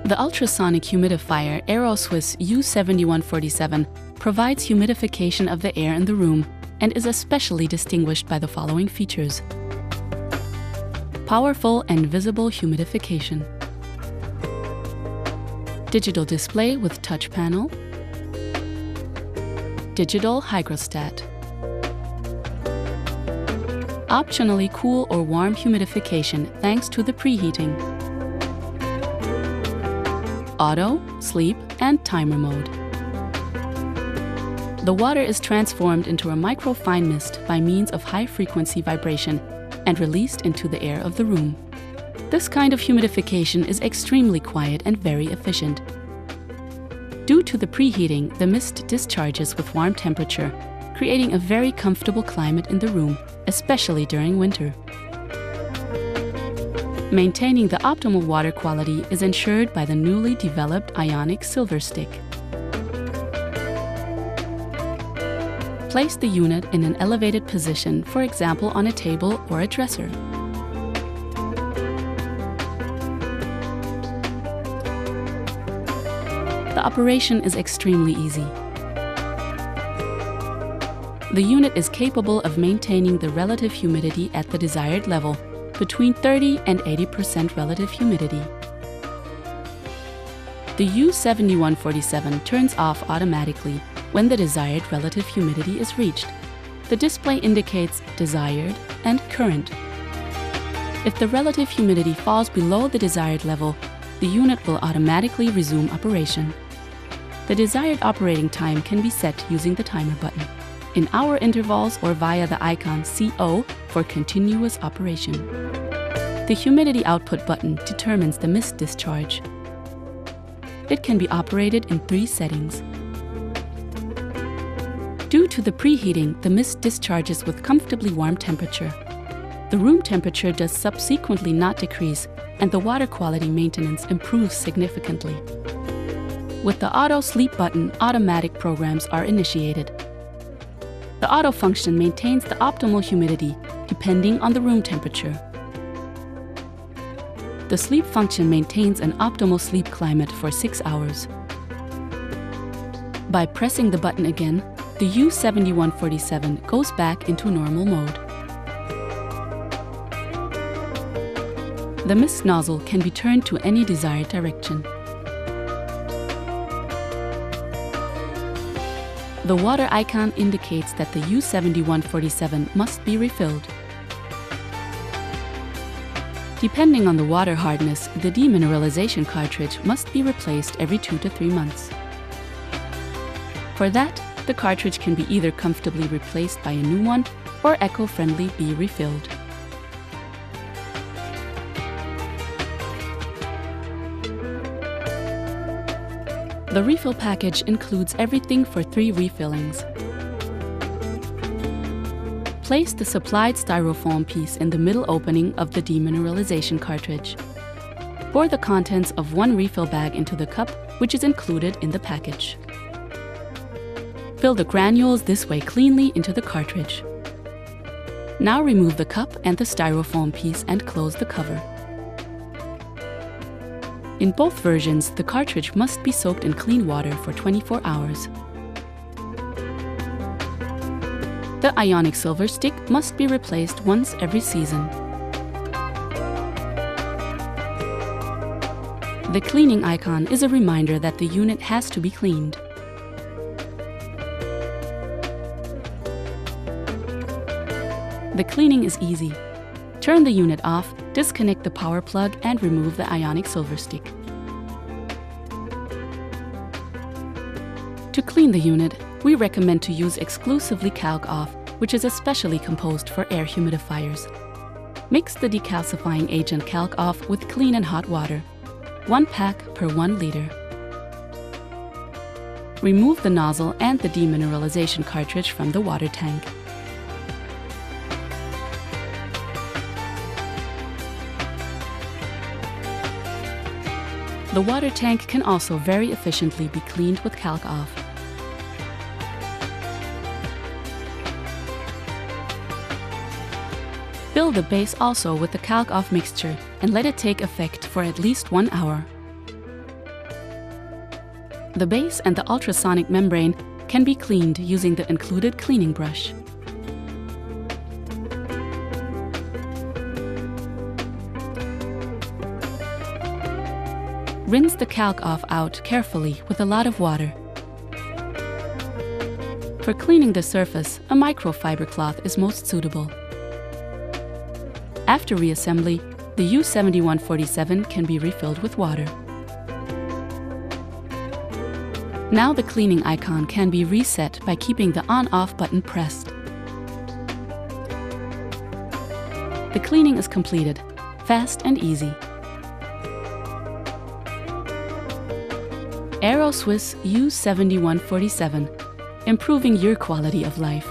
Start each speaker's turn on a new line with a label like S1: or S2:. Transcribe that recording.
S1: The ultrasonic humidifier AeroSwiss U7147 provides humidification of the air in the room and is especially distinguished by the following features: powerful and visible humidification, digital display with touch panel, digital hygrostat, optionally cool or warm humidification thanks to the preheating, auto, sleep, and timer mode. The water is transformed into a microfine mist by means of high-frequency vibration and released into the air of the room. This kind of humidification is extremely quiet and very efficient. Due to the preheating, the mist discharges with warm temperature, creating a very comfortable climate in the room, especially during winter. Maintaining the optimal water quality is ensured by the newly developed ionic silver stick. Place the unit in an elevated position, for example on a table or a dresser. The operation is extremely easy. The unit is capable of maintaining the relative humidity at the desired level, between 30 and 80% relative humidity. The U7147 turns off automatically when the desired relative humidity is reached. The display indicates desired and current. If the relative humidity falls below the desired level, the unit will automatically resume operation. The desired operating time can be set using the timer button, in hour intervals or via the icon CO for continuous operation. The humidity output button determines the mist discharge. It can be operated in 3 settings. Due to the preheating, the mist discharges with comfortably warm temperature. The room temperature does subsequently not decrease, and the water quality maintenance improves significantly. With the auto sleep button, automatic programs are initiated. The auto function maintains the optimal humidity depending on the room temperature. The sleep function maintains an optimal sleep climate for 6 hours. By pressing the button again, the U7147 goes back into normal mode. The mist nozzle can be turned to any desired direction. The water icon indicates that the U7147 must be refilled. Depending on the water hardness, the demineralization cartridge must be replaced every 2 to 3 months. For that, the cartridge can be either comfortably replaced by a new one or eco-friendly be refilled. The refill package includes everything for 3 refillings. Place the supplied styrofoam piece in the middle opening of the demineralization cartridge. Pour the contents of 1 refill bag into the cup, which is included in the package. Fill the granules this way cleanly into the cartridge. Now remove the cup and the styrofoam piece and close the cover. In both versions, the cartridge must be soaked in clean water for 24 hours. The ionic silver stick must be replaced once every season. The cleaning icon is a reminder that the unit has to be cleaned. The cleaning is easy. Turn the unit off, disconnect the power plug, and remove the ionic silver stick. To clean the unit, we recommend to use exclusively Calc Off, which is especially composed for air humidifiers. Mix the decalcifying agent Calc Off with clean and hot water, 1 pack per 1 liter. Remove the nozzle and the demineralization cartridge from the water tank. The water tank can also very efficiently be cleaned with Calc Off. Fill the base also with the Calc Off mixture and let it take effect for at least 1 hour. The base and the ultrasonic membrane can be cleaned using the included cleaning brush. Rinse the calc off out carefully with a lot of water. For cleaning the surface, a microfiber cloth is most suitable. After reassembly, the U7147 can be refilled with water. Now the cleaning icon can be reset by keeping the on-off button pressed. The cleaning is completed, fast and easy. Aero Swiss U7147, improving your quality of life.